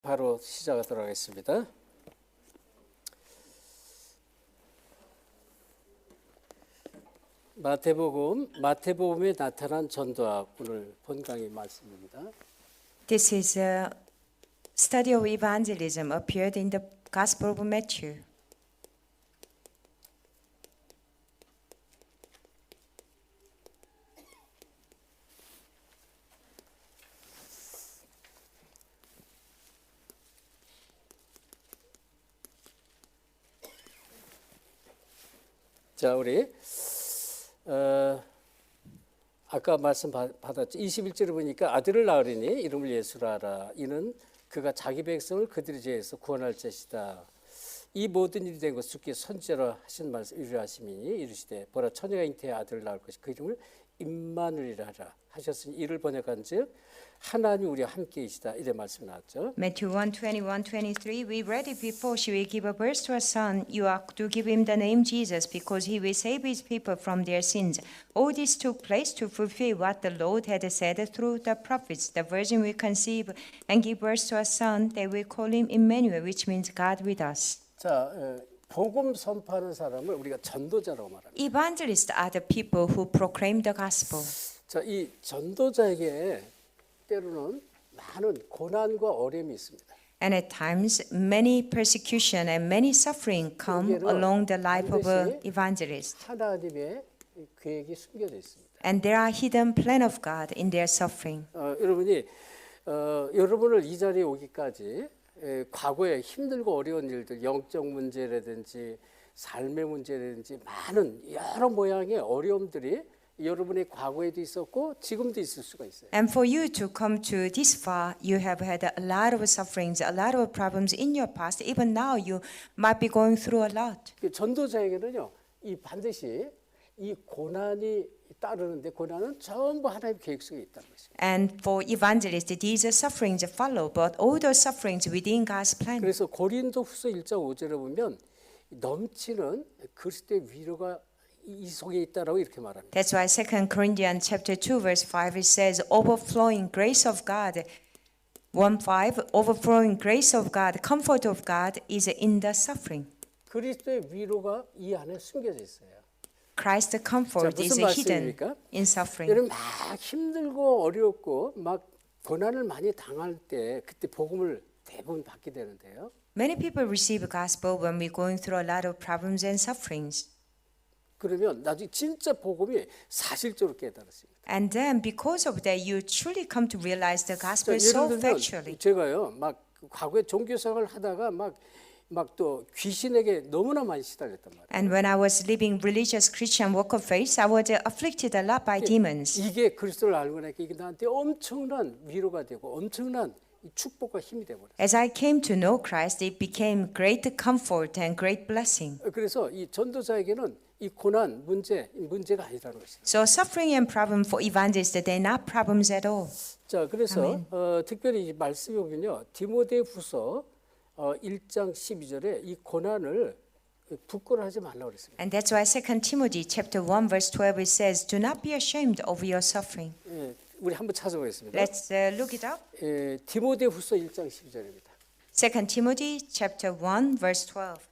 바로 시작하도록 하겠습니다. 마태복음에 나타난 전도학 오늘 본강의 말씀입니다. This is a study of evangelism appeared in the Gospel of Matthew. 자, 우리 아까 말씀 받았죠. 21절에 보니까 아들을 낳으리니 이름을 예수라 하라. 이는 그가 자기 백성을 그들의 죄에서 구원할 것이다. 이 모든 일이 된 것을 주께 선지자로 하신 말씀 이루하심이니 이르시되 보라 처녀가 잉태해 아들을 낳을 것이 그 이름을 임마누엘이라 하라 하셨으니 이를 번역한즉 하나님 우리와 함께이시다 이래 말씀 나왔죠. Matthew 1:21-23 we read it before. She will give a birth to a son. You are to give him the name Jesus because he will save his people from their sins. All this took place to fulfill what the Lord had said through the prophets. The virgin will conceive and give birth to a son. They will call him Emmanuel, which means God with us. 자, 복음 선포하는 사람을 우리가 전도자라고 말합니다. Evangelists are the people who proclaim the gospel. 자, 이 전도자에게 때로는 많은 고난과 어려움이 있습니다. And at times, many persecution and many suffering come along the life of an evangelist. 하나님의 계획이 숨겨져 있습니다. And there are hidden plan of God in their suffering. 여러분이 여러분을 이 자리에 오기까지 과거에 힘들고 어려운 일들, 영적 문제라든지 삶의 문제라든지 많은 여러 모양의 어려움들이 여러분의 과거에도 있었고 지금도 있을 수가 있어요. And for you to come to this far, you have had a lot of sufferings, a lot of problems in your past. Even now, you might be going through a lot. 전도자에게는요, 이 반드시 이 고난이 따르는데 고난은 전부 하나님 계획 속에 있다는 것입니다. And for evangelists, these sufferings follow, but all those sufferings within God's plan. 그래서 고린도후서 1장 5절에 보면 넘치는 그리스도의 위로가 이 속에 있다라고 이렇게 말합니다. That's why 2 Corinthians chapter 2 verse 5 it says overflowing grace of God 1:5 overflowing grace of God comfort of God is in the suffering. 그리스도의 위로가 이 안에 숨겨져 있어요. Christ's comfort 자, is 무슨 hidden 말씀입니까? in suffering. 여러분 막 힘들고 어렵고 막 고난을 많이 당할 때 그때 복음을 대부분 받게 되는데요. Many people receive gospel when we're going through a lot of problems and sufferings. 그러면 나중에 진짜 복음이 사실적으로 깨달았습니다. And then because of that you truly come to realize the gospel so 예를 factually. 들면 제가요 막 과거에 종교생활을 하다가 막 또 귀신에게 너무나 많이 시달렸단 말이에요. And when I was living religious Christian walk of faith, I was afflicted a lot by demons. 이게 그리스도를 알고 나니까 이게 나한테 엄청난 위로가 되고 엄청난 축복과 힘이 되버렸어요. As I came to know Christ, it became great comfort and great blessing. 그래서 이 전도자에게는 이 고난 문제가 아니라는 것이죠. So suffering and problem for evangelists, they're not problems at all. 자, 그래서 특별히 이 말씀에 보면요, 디모데후서 1장 12절에 이 고난을 부끄러워하지 말라고 그랬습니다. And that's why 2 Timothy chapter 1 verse 12 it says, "Do not be ashamed of your suffering." 예, 우리 한번 찾아보겠습니다. Let's look it up. 디모데후서 1장 12절입니다. 2 Timothy chapter 1 verse 12.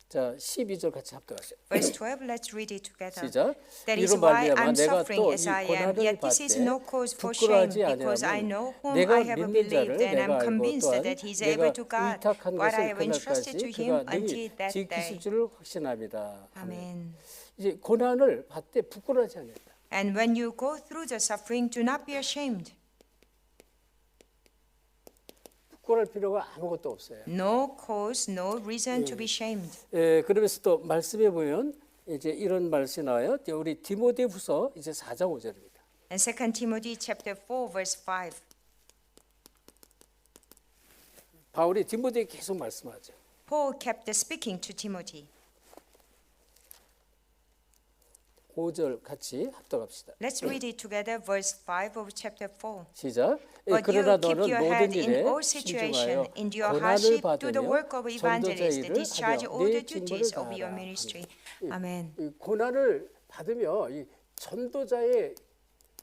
자, 12절 같이 합독하세요. Verse 12, let's read it together. 시작. That is 이로 why 말미암아 I'm 내가 suffering 또 as 이 I am. 고난을 Yet this is no 받되 cause for shame, 부끄러워하지 because I know 아니하면 whom 내가 I have 믿는 자를 believed, and 내가 I'm 알고 convinced 또한 that He is 내가 able to guard 의탁한 what I 것을 have entrusted to 그날까지 Him 그가 until 능히 that 지키실 day. 줄을 확신합니다. Amen. 이제 고난을 받되 부끄러워하지 않는다. And when you go through the suffering, do not be ashamed. 부끄러울 필요가 아무것도 없어요. No cause, no reason to be ashamed. 그러면서 또 말씀해 보면 이제 이런 말씀이 나와요. 우리 디모데후서 이제 4장 5절입니다. And 2 Timothy chapter 4 verse 5. 바울이 디모데에게 계속 말씀하죠. Paul kept speaking to Timothy. 5절 같이 합독합시다. Let's read it together, verse 5 of chapter 4. 시작. But 그러나 you keep 너는 your 모든 head in 일에 all situation, 신중하여 endure 고난을 hardship, do the 받으며 work of evangelist, 전도자 일을 discharge 하며 all 네 the 직무를 duties of your 다하라. ministry. Amen. 이 고난을 받으며 이 전도자의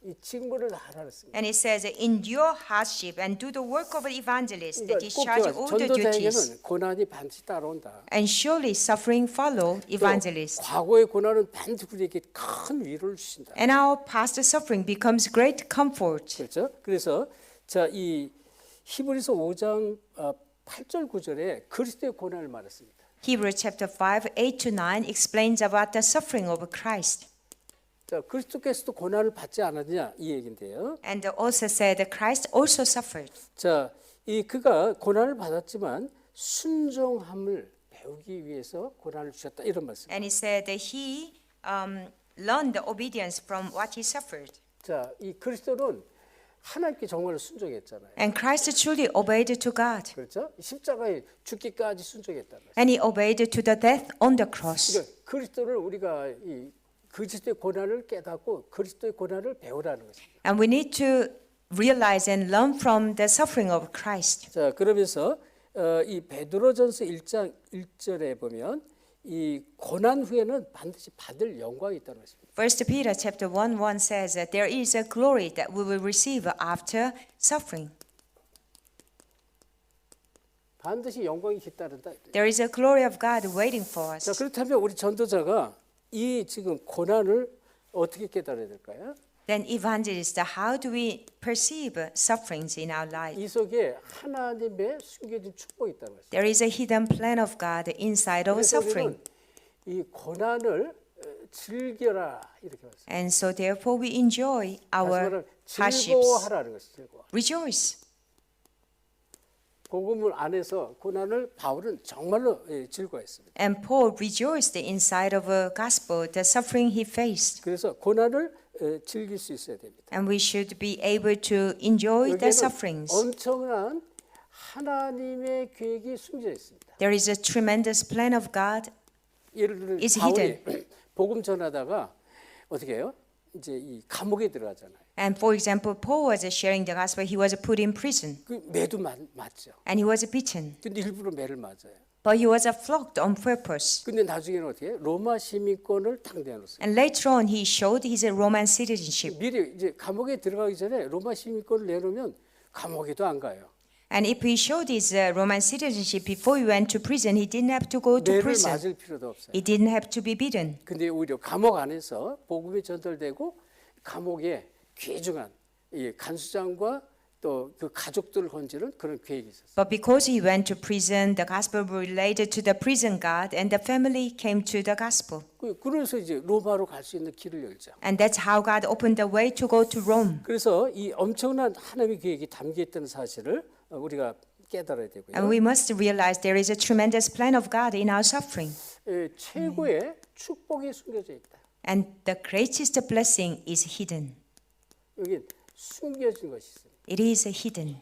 이 직무를 하라 했습니다. And it says, endure hardship and do the work of an evangelist, 그러니까 꼭 discharge all the duties. 전도자에게는 고난이 반드시 따라온다. And surely suffering follow 또 evangelist. 과거의 고난은 반드시 우리에게 큰 위로를 주신다. And our past suffering becomes great comfort. 그렇죠? 그래서 자, 이 히브리서 5장 8절 9절에 그리스도의 고난을 말했습니다. Hebrews chapter 5, 8 to 9 explains about the suffering of Christ. 자, 그리스도께서도 고난을 받지 않았느냐 이 얘긴데요. And also said that Christ also suffered. 자, 이 그가 고난을 받았지만 순종함을 배우기 위해서 고난을 주셨다 이런 말씀. And he said that he learned the obedience from what he suffered. 자, 이 그리스도는 하나님께 정말로 순종했잖아요. And Christ truly obeyed to God. 그렇죠? 십자가에 죽기까지 순종했다는 거죠. And he obeyed to the death on the cross. 그러니까 그리스도를 우리가 이 그리스도의 고난을 깨닫고 그리스도의 고난을 배우라는 것입니다. And we need to realize and learn from the suffering of Christ. 자, 그러면서 이 베드로전서 1장 1절에 보면 이 고난 후에는 반드시 받을 영광이 있다는 것입니다. First Peter chapter 1 says that there is a glory that we will receive after suffering. 반드시 영광이 뒤따른다. There is a glory of God waiting for 자, us. 그렇다면 우리 전도자가 이 지금 고난을 어떻게 깨달아야 될까요? Then evangelists, how do we perceive sufferings in our life? 이 속에 하나님의 숨겨진 축복이 있다는 것입니다. There is a hidden plan of God inside of 그래서 suffering. 우리는 이 고난을 즐겨라 이렇게 말씀. And so therefore we enjoy 다시 our 말하면 hardships. 즐거워하라는 것이 즐거워. Rejoice. 복음을 안에서 고난을 바울은 정말로 즐거워했습니다. And Paul rejoiced inside of a gospel, the suffering he faced. 그래서 고난을 즐길 수 있어야 됩니다. And we should be able to enjoy the 여기에는 sufferings. 엄청난 하나님의 계획이 숨겨 있습니다. There is a tremendous plan of God. 예를 들어 is 바울이 복음 전하다가 어떻게 해요? 이제 이 감옥에 들어가잖아요. And for example, Paul was sharing the gospel. He was put in prison 그 매도 맞죠. and he was beaten. 근데 일부러 매를 맞아요. But he was flogged on purpose. 근데 나중에는 어떻게 해요? 로마 시민권을 딱 내놓았어요. And later on, he showed his Roman citizenship. 미리 이제 감옥에 들어가기 전에 로마 시민권을 내놓으면 감옥에도 안 가요. And if he showed his Roman citizenship before he went to prison, he didn't have to go to 매를 prison. 맞을 필요도 없어요. He didn't have to be beaten. 근데 오히려 감옥 안에서 복음이 전달되고 감옥에 귀중한 이 간수장과 또 그 가족들을 건지는 그런 계획이 있었어요. But because he went to prison, the gospel related to the prison guard, and the family came to the gospel. 그래서 이제 로마로 갈 수 있는 길을 열죠. And that's how God opened the way to go to Rome. 그래서 이 엄청난 하나님의 계획이 담겨 있다는 사실을 우리가 깨달아야 되고요. And we must realize there is a tremendous plan of God in our suffering. 최고의 축복이 숨겨져 있다. And the greatest blessing is hidden. 여기 숨겨진 것이 있습니다. It is hidden.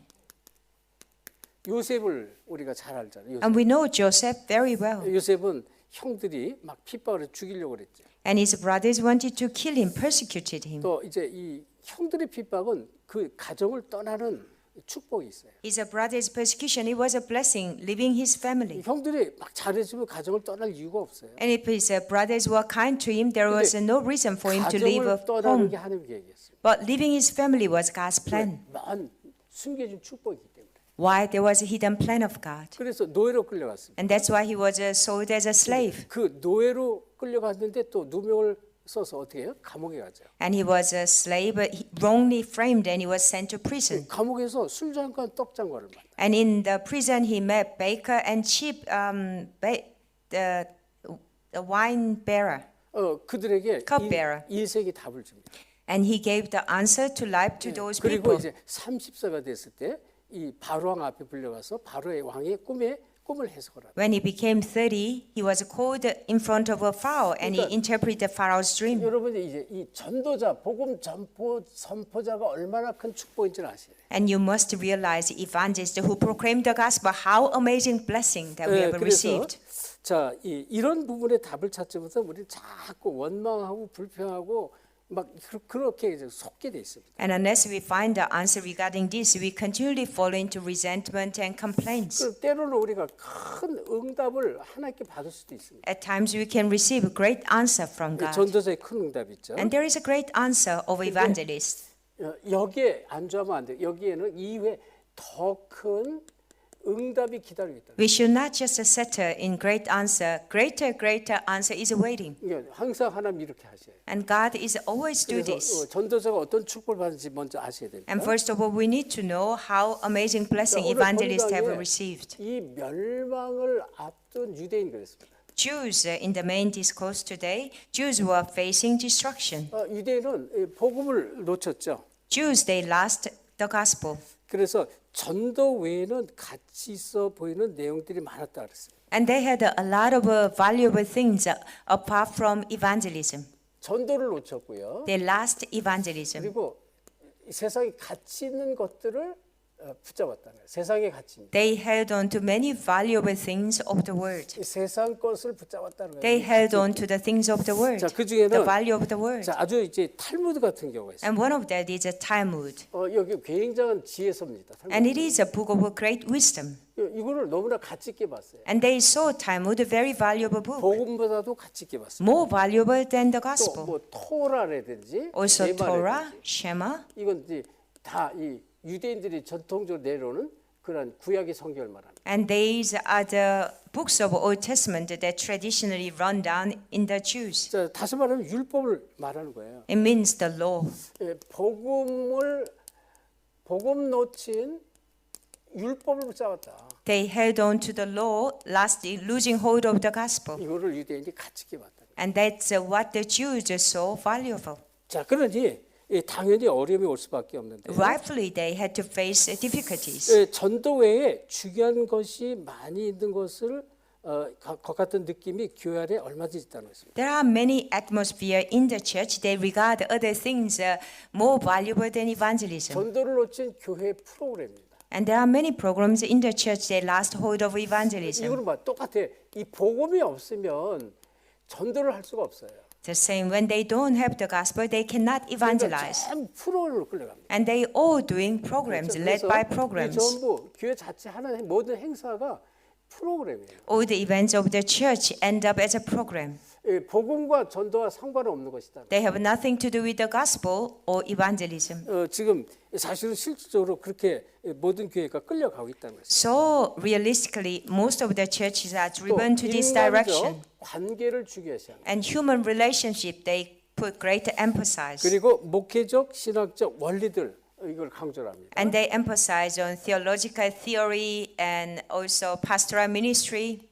요셉을 우리가 잘 알잖아요. And we know Joseph very well. 요셉은 형들이 막 핍박을 죽이려고 그랬죠. And his brothers wanted to kill him, persecuted him. 또 이제 이 형들의 핍박은 그 가정을 떠나는 축복이 있어요. His brother's persecution, it was a blessing, leaving his family. 형들이 막 잘해주면 가정을 떠날 이유가 없어요. And if his brothers were kind to him, there was no reason for him to leave 가정을 떠나는 home. 게 하나님의 계획이었어요. But leaving his family was God's plan. 먼 숨겨진 축복이기 때문에. Why? There was a hidden plan of God. 그래서 노예로 끌려갔습니다. And that's why he was sold as a slave. 그 노예로 끌려갔는데 또 누명을 써서 어떻게 해요? 감옥에 가죠. And he was a slave, wrongly framed, and he was sent to prison. 감옥에서 술장관, 떡장관을 만나. And in the prison, he met baker and sheep, the wine bearer. 그들에게 Cupbearer. 일색이 답을 줍니다. And he gave the answer to life to those 그리고 people. 이제 30세가 됐을 때 이 바로 왕 앞에 불려가서 바로의 왕의 꿈을 해석을 합니다. When he became 30, he was called in front of a Pharaoh, and he interpreted Pharaoh's dream. 여러분이 이제 이 전도자, 복음 선포자가 얼마나 큰 축복인지를 아셔야 돼요. And you must realize, evangelists who proclaim the gospel, how amazing blessing that we have 그래서 received. 자, 이런 부분에 답을 찾지 못해서 우리는 자꾸 원망하고 불평하고 막 그렇게 이제 속게 돼 있습니다. And unless we find the answer regarding this, we continually fall into resentment and complaints. 그 때로는 우리가 큰 응답을 하나님께 받을 수도 있습니다. At times we can receive a great answer from God. 전도자의 큰 응답 있죠. And there is a great answer of evangelists. 여기에 안주하면 안 돼요. 여기에는 이후에 더 큰 응답이 기다리고 있다. We should not just settle in great answer. Greater answer is awaiting. 항상 하나님 이렇게 하셔요. And God is always do 그래서 this. 전도자가 어떤 축복을 받는지 먼저 아셔야 됩니다. And first of all, we need to know how amazing blessing 오늘 evangelists have 본당에 received. 이 멸망을 앞둔 유대인 그랬습니다. Jews in the main discourse today, Jews were facing destruction. 유대인은 복음을 놓쳤죠. Jews, they lost the gospel. 그래서 전도 외에는 가치 있어 보이는 내용들이 많았다 그랬어요. And they had a lot of valuable things apart from evangelism. 전도를 놓쳤고요. They lost evangelism. 그리고 세상에 가치 있는 것들을 붙잡았다는 거예요. 세상의 가치입니다. They held on to many valuable things of the world. 이 세상 것을 붙잡았다는 They 거예요. held on to the things of the world, 자, 그 the 중에는 value of the world. 자, 아주 이제 탈무드 같은 경우가 있어요. And one of that is a Talmud. 여기 굉장한 지혜서입니다. And it is a book of great wisdom. 이거를 너무나 가치 있게 봤어요. And they saw Talmud a very valuable book, 복음보다도 가치 있게 봤어요. more valuable than the 또 gospel. 뭐 토라라든지 Also Torah, 쉐마라든지 Shema. 이건 이제 다 이 유대인들이 전통적으로 내려오는 그런 구약의 성경을 말합니다. And these are the books of Old Testament that traditionally run down in the Jews. 자, 다시 말하면 율법을 말하는 거예요. It means the law. 복음 놓친 율법을 붙잡았다. They held on to the law, lastly losing hold of the gospel. 이거를 유대인이 가치 있게 봤다. And that's what the Jews saw valuable. 자, 그러니 당연히 어려움이 올 수밖에 없는데. Rightfully, they had to face difficulties. 전도 외에 중요한 것이 많이 있는 것을 것 같은 느낌이 교회 안에 얼마든지 있다는 것입니다. There are many atmosphere in the church. They regard other things more valuable than evangelism. 전도를 놓친 교회 프로그램입니다. And there are many programs in the church that lost hold of evangelism. 이거는 똑같아. 이 복음이 없으면 전도를 할 수가 없어요. The same, when they don't have the gospel, they cannot evangelize. 전부 프로그램으로 끌려갑니다. And they all doing programs, led by programs. 전부 교회 자체 하는 모든 행사가 프로그램이에요. All the events of the church end up as a program. 복음과 전도와 상관없는 것이다. They have nothing to do with the gospel or evangelism. 지금 사실은 실질적으로 그렇게 모든 교회가 끌려가고 있다는 것이죠. So realistically, most of the churches are 또 driven to this direction. 인간적 관계를 중요시합니다. And human relationship, they put great emphasis. 그리고 목회적, 신학적 원리들 이걸 강조를 합니다. And they emphasize on theological theory and also pastoral ministry.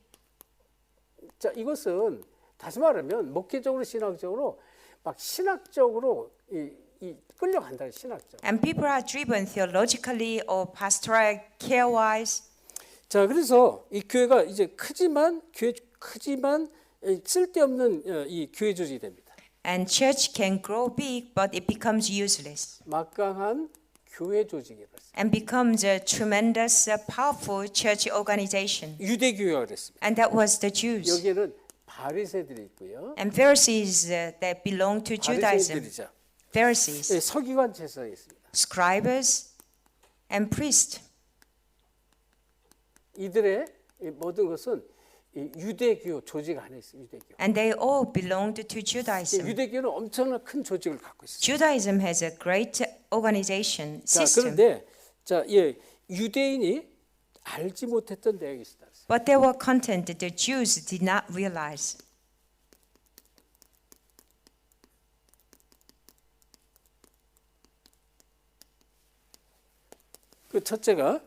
자, 이것은 다시 말하면 목회적으로 신학적으로 막 신학적으로 끌려간다는 신학적. And people are driven theologically or pastoral care-wise. 자, 그래서 이 교회가 이제 크지만 쓸데없는 이 교회 조직이 됩니다. And church can grow big, but it becomes useless 막강한 교회 조직이 됐어요. and becomes a tremendous, powerful church organization. 유대 교회가 됐습니다. And that was the Jews. 여기에는 바리새들이 있고요. And Pharisees that belong to Judaism. 바리새인들이죠. Pharisees, 서기관 제사에 있습니다. scribes, and priests. 이들의 모든 것은 유대교 조직 안에 있어요. 유대교. And they all belonged to Judaism. 유대교는 엄청난 큰 조직을 갖고 있어요. Judaism has a great organization 자, system. 그런데 유대인이 알지 못했던 내용이 있다. But there were content that the Jews did not realize. 그 첫째가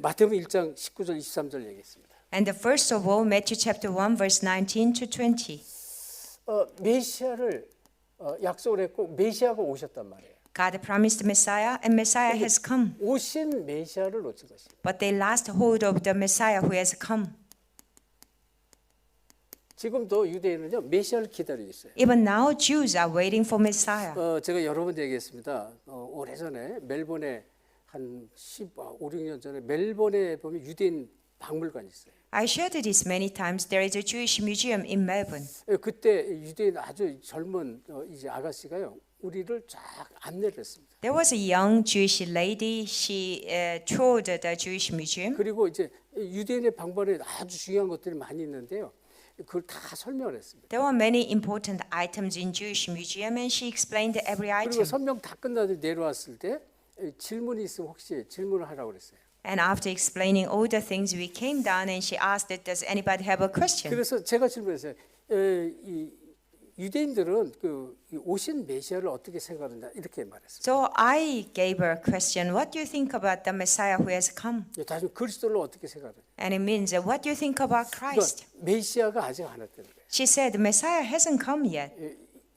마태복음 1장 19절 23절 얘기했습니다. And the first of all, Matthew chapter 1, verse 19 to 20. 메시아를 약속을 했고 메시아가 오셨단 말이에요. God promised Messiah, and Messiah has come. 오신 메시아를 놓친 것입니다. But they lost hold of the Messiah who has come. 지금도 유대인은요 메시아를 기다리고 있어요. Even now, Jews are waiting for Messiah. 제가 여러 번 얘기했습니다. 오래전에 멜번에 한 15, 16년 전에 멜번에 보면 유대인 박물관이 있어요. I shared this many times. There is a Jewish museum in Melbourne. 그때 유대인 아주 젊은 이제 아가씨가요, 우리를 쫙 안내를 했습니다. There was a young Jewish lady. She toured the Jewish museum. 그리고 이제 유대인의 방법에 아주 중요한 것들이 많이 있는데요. 그걸 다 설명을 했습니다. There were many important items in Jewish museum, and she explained every 그리고 item. 설명 다 끝나고 내려왔을 때 질문이 있으면 혹시 질문을 하라고 그랬어요. And after explaining all the things, we came down and she asked that does anybody have a question? 그래서 제가 질문했어요. 이 유대인들은 그 오신 메시아를 어떻게 생각하느냐 이렇게 말했어요. So I gave her a question. What do you think about the Messiah who has come? 다시 그리스도를 어떻게 생각하느냐. And it means, what do you think about Christ? 그러니까 메시아가 아직 안 왔다는 거예요. She said, the Messiah hasn't come yet.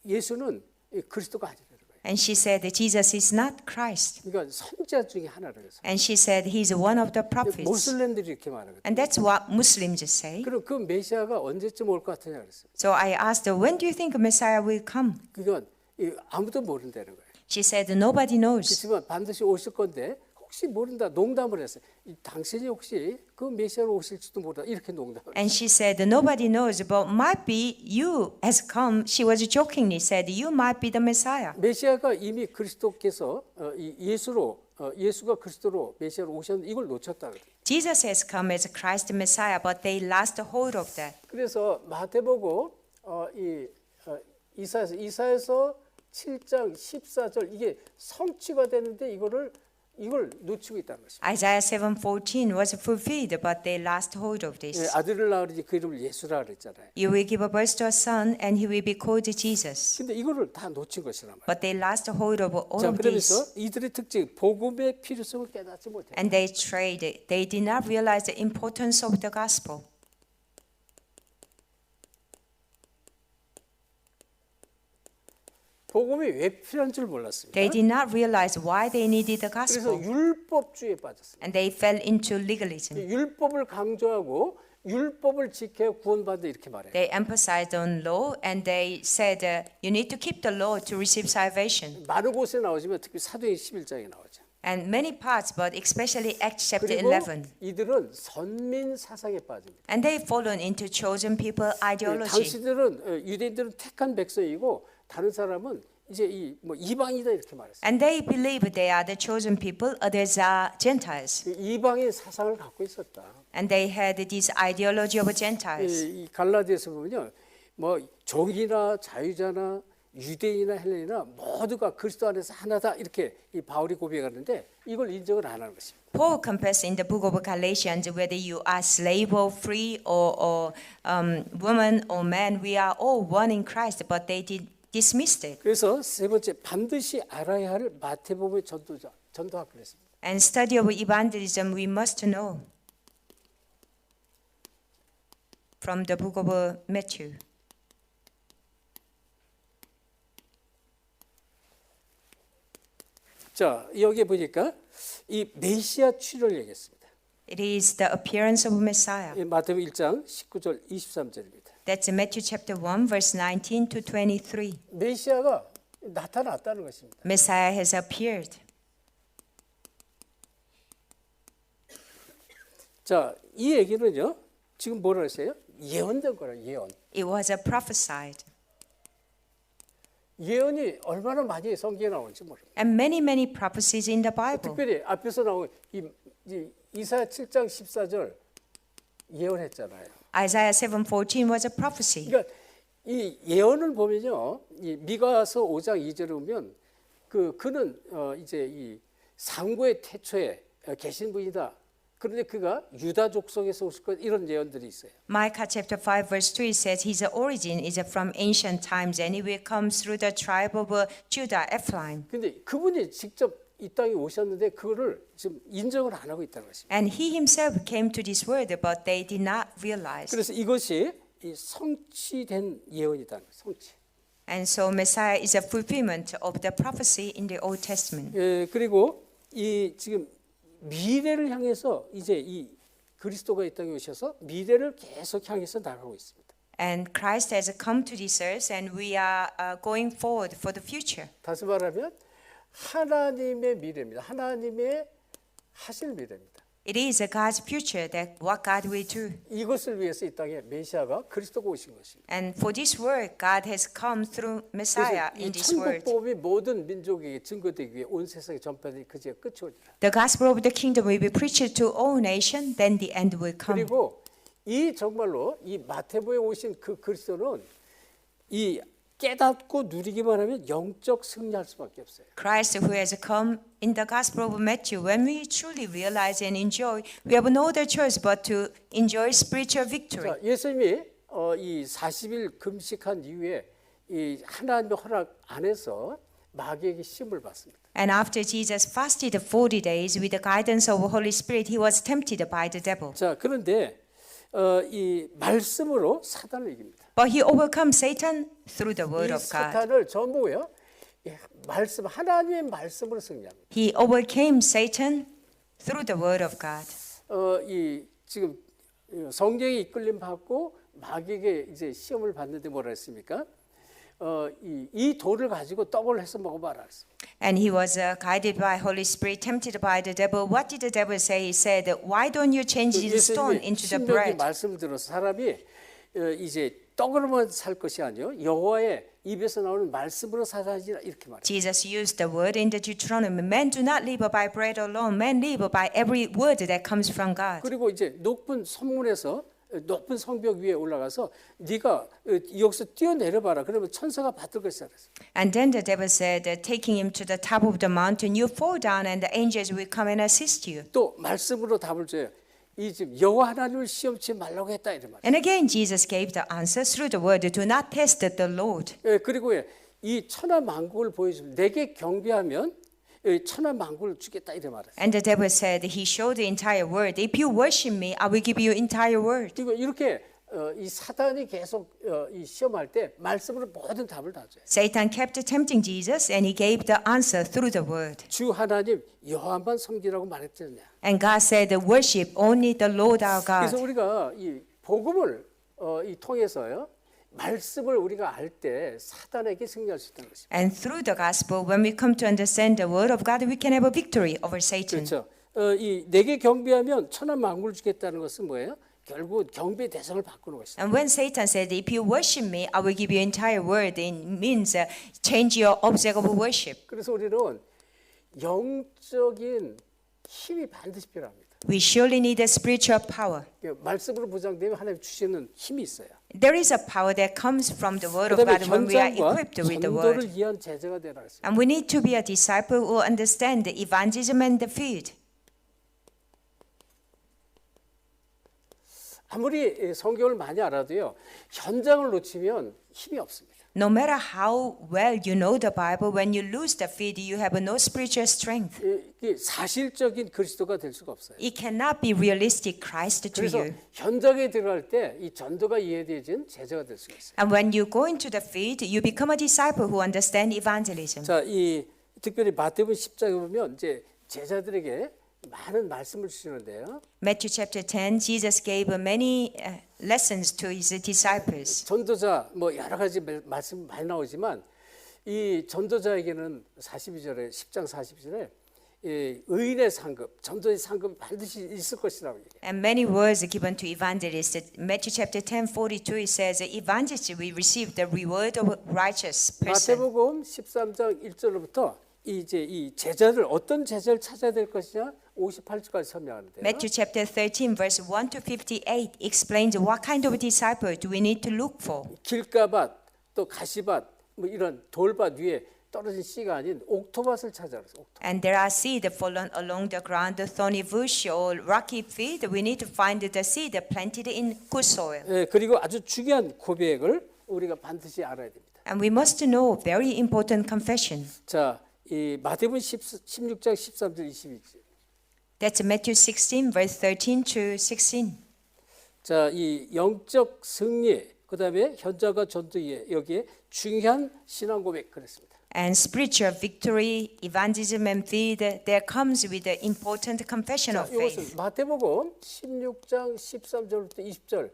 예수는 그리스도가 아니라는 거예요. And she said that Jesus is not Christ. 그러니까 선지자 중에 하나라고 해서. And she said he's one of the prophets. 모슬렘들이 이렇게 말하거든요. And that's what Muslims say. 그럼 그 메시아가 언제쯤 올 것 같으냐 그랬어요. So I asked her, when do you think Messiah will come? 그건 아무도 모른다는 거예요. She said, nobody knows. 그렇지만 반드시 오실 건데 혹시 모른다 농담을 했어요. 당신이 혹시 그 메시아로 오실지도 모른다 이렇게 농담을. And she said, nobody knows, but might be you has come. She was jokingly said, you might be the Messiah. 메시아가 이미 그리스도께서 예수가 그리스도로 메시아로 오셨는데 이걸 놓쳤다 그래요. Jesus has come as Christ Messiah, but they lost hold of that. 그래서 마태복음 이사야서 7장 14절 이게 성취가 되는데 이걸 놓치고 있다는 것입니다. Isaiah 7:14 was fulfilled, but they lost hold of this. 아들을 낳으리니 그 이름을 예수라 그랬잖아요. You will give a birth to a son, and he will be called Jesus. 근데 이거를 다 놓친 것이란 말이에요. But they lost hold of all 자, of 그러면서 this. 이들의 특징 복음의 필요성을 깨닫지 못해요. And they traded. They did not realize the importance of the gospel. 복음이 왜 필요한 줄 몰랐습니다. They did not realize why they needed the 그래서 gospel. 율법주의에 빠졌어요. And they fell into legalism. 율법을 강조하고 율법을 지켜야 구원받는다 이렇게 말해요. They emphasized on law, and they said you need to keep the law to receive salvation. 많은 곳에 나오지만 특히 사도행 11장에 나오죠. And many parts, but especially Acts chapter 그리고 11. 이들은 선민 사상에 빠집니다. And they fallen into chosen people ideology. 당시들은 유대인들은 택한 백성이고 다른 사람은 이제 이방이다 이렇게 말했어요. And they believe they are the chosen people, others are Gentiles. 이방인 사상을 갖고 있었다. And they had this ideology of Gentiles. 이 갈라디아서 보면요, 뭐 종이나 자유자나 유대인이나 헬레인이나 모두가 그리스도 안에서 하나다 이렇게 이 바울이 고백하는데 이걸 인정을 안 하는 것입니다. Paul confessed in the book of Galatians, whether you are slave or free or woman or man, we are all one in Christ, but they dismissed it. 그래서 세 번째 반드시 알아야 할 마태복음의 전도학을 했습니다. And study of evangelism we must know from the book of Matthew. 자, 여기에 보니까 이 메시아 출현을 얘기했습니다. It is the appearance of Messiah. 마태복음 1장 19절 23절입니다. That's Matthew chapter 1, verse 19 to 23. 메시아가 나타났다는 것입니다. Messiah has appeared. 자, 이 얘기는요. 지금 뭐라 했어요? 예언된 거라 예언. It was prophesied. 예언이 얼마나 많이 성경에 나오는지 모릅니다. And many prophecies in the Bible. 특별히 앞에서 나온 이사야 7장 14절 예언했잖아요. Isaiah 7:14 was a prophecy. 그러니까 이 예언을 보면요, 이 미가서 5장 2절에 보면 그는 이제 이 상고의 태초에 계신 분이다. 그런데 그가 유다 족속에서 오실 것 이런 예언들이 있어요. Micah chapter 5 verse 2 says his origin is from ancient times and he will come through the tribe of Judah, Ephraim. 근데 그분이 직접 이 땅에 오셨는데 그거를 지금 인정을 안 하고 있다는 것입니다. And he himself came to this world, but they did not realize. 그래서 이것이 이 성취된 예언이다. 성취. And so Messiah is a fulfillment of the prophecy in the Old Testament. 그리고 이 지금 미래를 향해서 이제 이 그리스도가 이 땅에 오셔서 미래를 계속 향해서 나가고 있습니다. And Christ has come to this earth, and we are going forward for the future. 다시 말하면 하나님의 미래입니다. 하나님의 하실 미래입니다. It is God's future that what God will do. 이것을 위해서 이 땅에 메시아가 그리스도가 오신 것입니다. And for this work, God has come through Messiah 그래서 이 in this world. 천국복음이 모든 민족에게 증거되기 위해 온 세상에 전파되니 그제 끝이 오리라. The gospel of the kingdom will be preached to all nations, then the end will come. 그리고 이 정말로 이 마태복음에 오신 그 그리스도는 이 깨닫고 누리기만 하면 영적 승리할 수밖에 없어요. Christ who has come in the gospel of Matthew, when we truly realize and enjoy, we have no other choice but to enjoy spiritual victory. 자, 예수님이 이 40일 금식한 이후에 이 하나님의 허락 안에서 마귀에게 시험을 받습니다. And after Jesus fasted 40 days with the guidance of the Holy Spirit, he was tempted by the devil. 자, 그런데 이 말씀으로 사단을 이깁니다. But he overcome Satan through the word 이 of God. 사탄을 전부요. 말씀 하나님의 말씀으로 승리합니다. He overcame Satan through the word of God. 이 지금 성경에 이끌림 받고 마귀에게 이제 시험을 받는데 뭐라 했습니까? 이 돌을 가지고 떡을 해서 먹어봐라. And he was guided by Holy Spirit, tempted by the devil. What did the devil say? He said, "Why don't you change the stone into the 신명기 bread?" 말씀을 들어서 사람이 이제 떡으로만 살 것이 아니요 여호와의 입에서 나오는 말씀으로 살아지라 이렇게 말해요. Jesus used the word in the Deuteronomy. Men do not live by bread alone. Men live by every word that comes from God. 그리고 이제 높은 성문에서 높은 성벽 위에 올라가서 네가 여기서 뛰어내려봐라. 그러면 천사가 받을 것이다. And then the devil said, taking him to the top of the mountain, you fall down and the angels will come and assist you. 또 말씀으로 답을 줘요. 이 집 여호와 하나님을 시험치 말라고 했다 이런 말. And again, Jesus gave the answer through the word, do not test the Lord. 그리고 이 천하 만국을 보여주면 내게 경배하면 천하 만국을 주겠다 이런 말이에요. And the devil said, he showed the entire word. If you worship me, I will give you entire word. 그리고 이렇게 이 사단이 계속 이 시험할 때 말씀으로 모든 답을 다 줘요. Satan kept tempting Jesus and he gave the answer through the word. 주 하나님 여호와만 섬기라고 말했잖아요. And God said, worship only the Lord our 그래서 God. 우리가 이 복음을 이 통해서요 말씀을 우리가 알 때 사단에게 승리할 수 있다는 것입니다. And through the gospel, when we come to understand the word of God, we can have a victory over Satan. 그렇죠. 이 내게 경배하면 천하 만국을 주겠다는 것은 뭐예요? 결국 경배 대상을 바꾸는 것이다. And when Satan said, if you worship me, I will give you entire word, it means change your object of worship. 그래서 우리는 영적인 힘이 반드시 필요합니다. We surely need a spiritual power. 말씀으로 보장되면 하나님 주시는 힘이 있어요. There is a power that comes from the word of 그다음에 God when we are 현장과 equipped with the word. 전도를 위한 제자가 되라 했어요. And we need to be a disciple who understand the evangelism and the field. 아무리 성경을 많이 알아도요 현장을 놓치면 힘이 없습니다. No matter how well you know the Bible, when you lose the field, you have no spiritual strength. 이게 사실적인 그리스도가 될 수가 없어요. It cannot be realistic Christ to 그래서 you. 현장에 들어갈 때 이 전도가 이해되어진 제자가 될 수가 있어요. And when you go into the field, you become a disciple who understand evangelism. 자, 이 특별히 마태복음 10장에 보면 이제 제자들에게 많은 말씀을 주시는데요. Matthew chapter 10, Jesus gave many lessons to his disciples. 전도자 뭐 여러 가지 말씀 많이 나오지만 이 전도자에게는 42절에 10장 42절에 의인의 상급, 전도의 상급이 반드시 있을 것이라고 얘기해요. And many words are given to evangelists. Matthew chapter 10, 42, it says, evangelists will receive the reward of a righteous person. 마태복음 13장 1절부터 이제 이 제자를 어떤 제자를 찾아야 될 것이냐 58절까지 설명하는데요. Matthew chapter 13, verse 1 to 58 explains what kind of disciple do we need to look for. 길가밭 또 가시밭 뭐 이런 돌밭 위에 떨어진 씨가 아닌 옥토밭을 찾아라. And there are seed fallen along the ground, the thorny bush or rocky field. We need to find the seed planted in good soil. 그리고 아주 중요한 고백을 우리가 반드시 알아야 됩니다. And we must know very important confession. 자, 이 마태복음 16장 13절 22절. That's Matthew 16, verse 13 to 16. 자, 이 영적 승리, 그다음에 현장과 전도에 여기에 중요한 신앙 고백 그랬습니다. And spiritual victory, evangelism and field, there comes with the important confession 자, of faith. 이것은 마태복음 16장 13절부터 20절.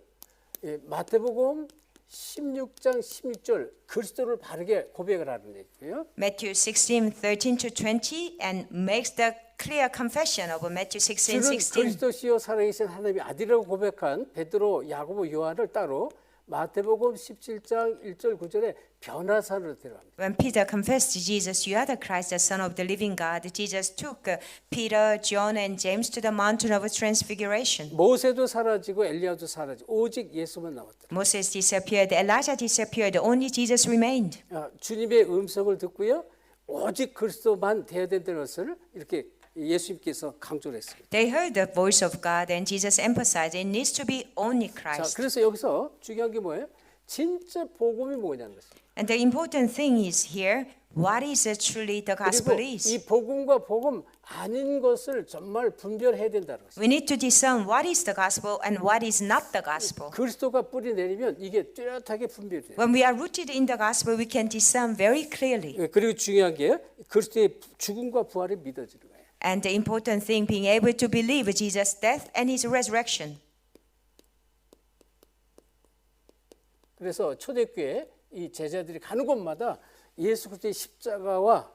마태복음 16장 16절 그리스도를 바르게 고백을 하는 얘기고요. Matthew 16, 13 to 20, and makes the clear confession of Matthew 16, 주는 16. 그리스도시요 살아계신 하나님의 아들이라고 고백한 베드로, 야고보, 요한을 따로 마태복음 17장 1절 9절에 변화산으로 데려갑니다. When Peter confessed to Jesus, "You are the Christ, the Son of the living God," Jesus took Peter, John, and James to the mountain of transfiguration. 모세도 사라지고 엘리야도 사라지고 오직 예수만 남았다. Moses disappeared, Elijah disappeared, only Jesus remained. 주님의 음성을 듣고요. 오직 그리스도만 돼야 된다는 것을 이렇게 예수님께서 강조를 했습니다. They heard the voice of God, and Jesus emphasized it needs to be only 자, Christ. 그래서 여기서 중요한 게 뭐예요? 진짜 복음이 뭐냐는 것입니다. And the important thing is here, what is truly the 그리고 gospel is? 이 복음과 복음 아닌 것을 정말 분별해야 된다는 것입니다. We need to discern what is the gospel and what is not the gospel. 그리스도가 뿌리 내리면 이게 뚜렷하게 분별돼요. When we are rooted in the gospel, we can discern very clearly. 그리고 중요한 게 그리스도의 죽음과 부활이 믿어지는 거예요. And the important thing, being able to believe Jesus' death and his resurrection. 그래서 초대교회 이 제자들이 가는 곳마다 예수 그리스도의 십자가와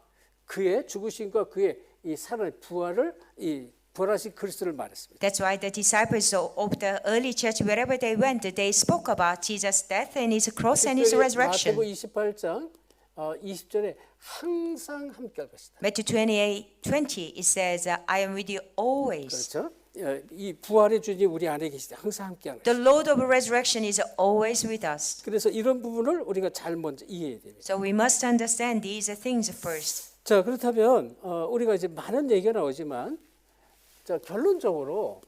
그의 죽으심과 그의 이 살아난 부활을 이 부활하신 그리스도를 말했습니다. That's why the disciples of the early church, wherever they went, they spoke about Jesus' death and his cross and his resurrection. 마태복음 28장 20절에 항상 함께할 것이다. Matthew 28:20, it says, "I am with you always." 그렇죠? 이 부활의 주님 우리 안에 계시다. 항상 함께하는 The 것이다. Lord of resurrection is always with us. 그래서 이런 부분을 우리가 잘 먼저 이해해야 됩니다. So we must understand these things first. 자, 그렇다면 우리가 이제 많은 얘기가 나오지만 자, 결론적으로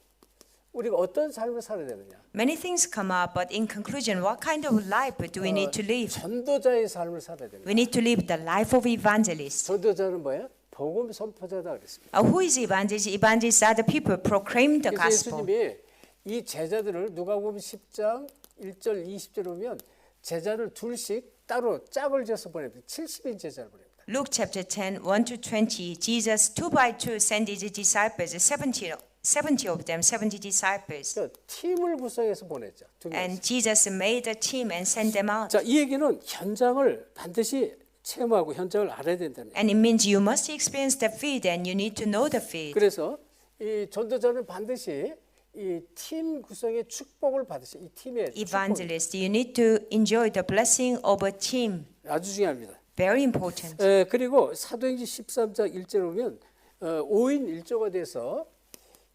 우리가 어떤 삶을 살아야 되느냐? Many things come up, but in conclusion, what kind of life do we need to live? 전도자의 삶을 살아야 됩니다. We need to live the life of evangelist. 전도자는 뭐예요? 복음 선포자다 그랬습니다. Who is evangelist? Evangelists are the people who proclaim the 그래서 gospel. 예수님이 이 제자들을 누가복음 10장 1절 20절 보면 제자를 둘씩 따로 짝을 지어서 보냅니다. 70인 제자를 보냅니다. Luke chapter 10, 1 to 20, Jesus 2 by 2 sent his disciples, 70 of them, 70 disciples. 그러니까 팀을 구성해서 보냈죠. 두 명. And Jesus made a team and sent them out. 자, 이 얘기는 현장을 반드시 체험하고 현장을 알아야 된다는. And it means you must experience the field and you need to know the field. 그래서 이 전도자는 반드시 이 팀 구성의 축복을 받으시. 이 팀의 Evangelist, you need to enjoy the blessing of a team. 축복. 아주 중요합니다. Very important. 그리고 사도행전 13장 1절 보면 5인 1조가 돼서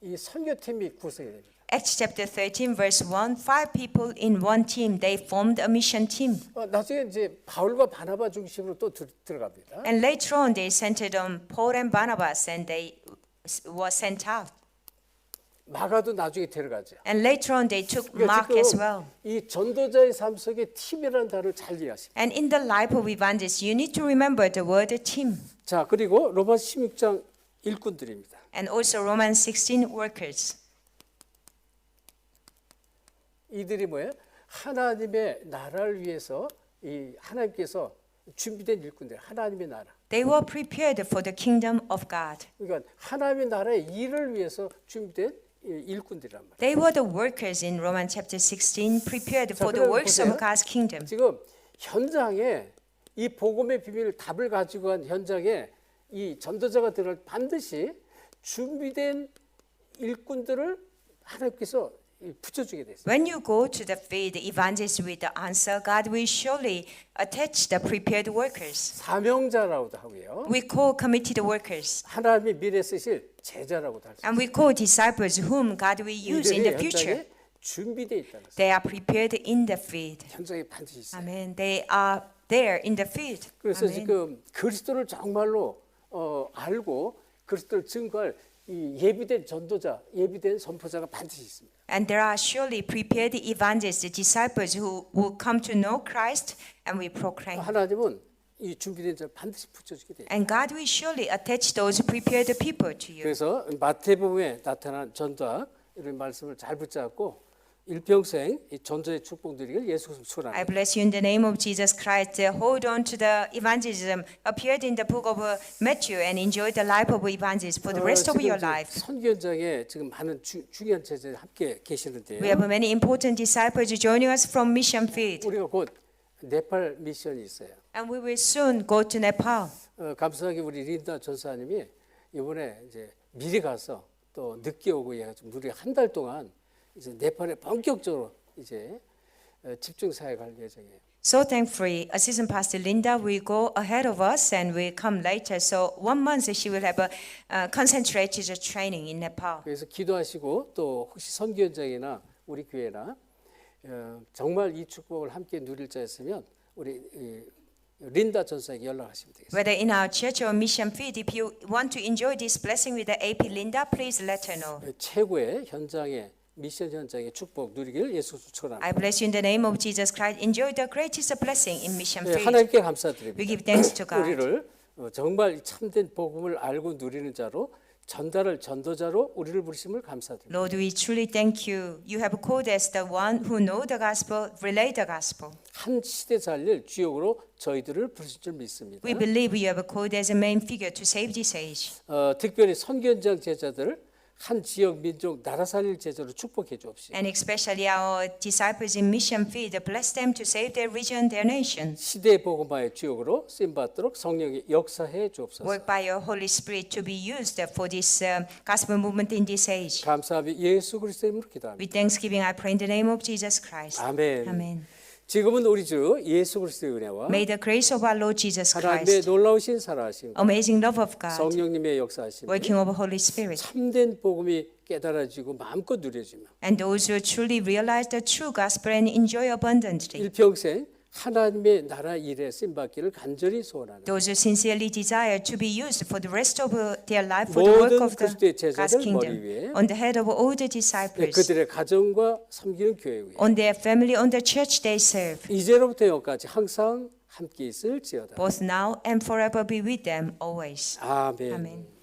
이 선교팀이 구성이 됩니다. Acts chapter 13 verse 1, 5 people in one team, they formed a mission team. 나중에 이제 바울과 바나바 중심으로 또 들어갑니다. And later on they centered on Paul and Barnabas and they were sent out. 마가도 나중에 데려가죠. And later on they took 그러니까 Mark as 지금 well. 이 전도자의 삶 속에 팀이라는 단어를 잘 이해하십니다. And in the life of evangelists, you need to remember the word team. 자, 그리고 로마서 16장 일꾼들입니다. And also Romans 16 workers. 이들이 뭐예요? 하나님의 나라를 위해서 이 하나님께서 준비된 일꾼들, 하나님의 나라. They were prepared for the kingdom of God. 그러니까 하나님의 나라의 일을 위해서 준비된 일꾼들이란 말이에요. They were the workers in Romans chapter 16, prepared for the 그럼 works 보세요. of God's kingdom. 지금 현장에 이 복음의 비밀 답을 가지고 간 현장에 이 전도자가 들어갈 반드시 준비된 일꾼들을 하나님께서 붙여주게 돼 있어요. When you go to the field, evangelists with the answer, God will surely attach the prepared workers. 사명자라고도 하고요. We call committed workers. 하나님의 미래 쓰실 제자라고도 할 수 있어요. And we call disciples whom God will use in the 이들이 future. 현장에 준비되어 있다는 것을 They are prepared in the field. 현장에 반드시 있어요. Amen. They are there in the field. 그래서 Amen. 지금 그리스도를 정말로 알고 그리스도를 증거할 이 예비된 전도자, 예비된 선포자가 반드시 있습니다. And there are surely prepared evangelists, disciples who will come to know Christ and will proclaim. 하나님은 이 준비된 자를 반드시 붙여주게 돼요. And God will surely attach those prepared people to you. 그래서 마태복음에 나타난 전도학 이런 말씀을 잘 붙잡고 일평생 이 전도의 축복 누리길 예수 그리스도 I 축원합니다. bless you in the name of Jesus Christ. Hold on to the evangelism appeared in the book of Matthew and enjoy the life of evangelists for the rest of your life. 선교 현장에 지금 많은 중요한 제자들이 함께 계시는데요. We have many important disciples joining us from mission field. 우리가 곧 네팔 미션이 있어요. And we will soon go to Nepal. 감사하게 우리 린다 전사님이 이번에 이제 미리 가서 또 늦게 오고 해가지고 무려 한 달 동안 이제 네팔에 본격적으로 이제 집중 사역할 예정이에요. So thankfully, Assistant Pastor Linda will go ahead of us and will come later. So 1 month she will have a concentrated training in Nepal. 그래서 기도하시고 또 혹시 선교 현장이나 우리 교회나 정말 이 축복을 함께 누릴 자였으면 우리 린다 전사에게 연락하시면 되겠습니다. Whether in our church or mission field, if you want to enjoy this blessing with the AP Linda, please let her know. 최고의 현장에 미션 현장의 축복 누리기를 예수 축원합니다. I bless you in the name of Jesus Christ. Enjoy the greatest blessing in mission 네, field. 하나님께 We 감사드립니다. give thanks to God. 우리를 정말 참된 복음을 알고 누리는 자로 전달을 전도자로 우리를 부르심을 감사드립니다. Lord, we truly thank you. You have called us the one who know the gospel, relay the gospel. 한 시대 살릴 주역으로 저희들을 부르신 줄 믿습니다. We believe you have called as a main figure to save this age. 특별히 선교 현장 제자들 한 지역 민족 나라 살릴 제자로 축복해 주옵시고 And especially our disciples in mission field, bless them to save their region, their nation. 시대 복음화의 주역으로 쓰임 받도록 성령이 역사해 주옵소서. Work by your Holy Spirit to be used for this gospel movement in this age. 감사하며 예수 그리스도의 이름으로 기도합니다. With thanksgiving, I pray in the name of Jesus Christ. 아멘. Amen. 지금은 우리 주 예수 그리스도의 은혜와 May the grace of our Lord Jesus 하나님의 Christ, 놀라우신 살아하심, amazing love of God, 성령님의 역사하심, working of the Holy Spirit, 참된 복음이 깨달아지고 마음껏 누려지며 and those who truly realize the true gospel and enjoy abundantly, 일평생 하나님의 나라 일에 쓰임받기를 간절히 소원하는 those who sincerely desire to be used for the rest of their life for the work 모든 of the 그리스도의 God's 제자들 머리 kingdom, 위에 on the head of all the disciples, 그들의 가정과 섬기는 교회 위에 on their family, on the church they serve, 이제로부터 영까지 항상 함께 있을지어다. both now and forever be with them always. 아멘. Amen.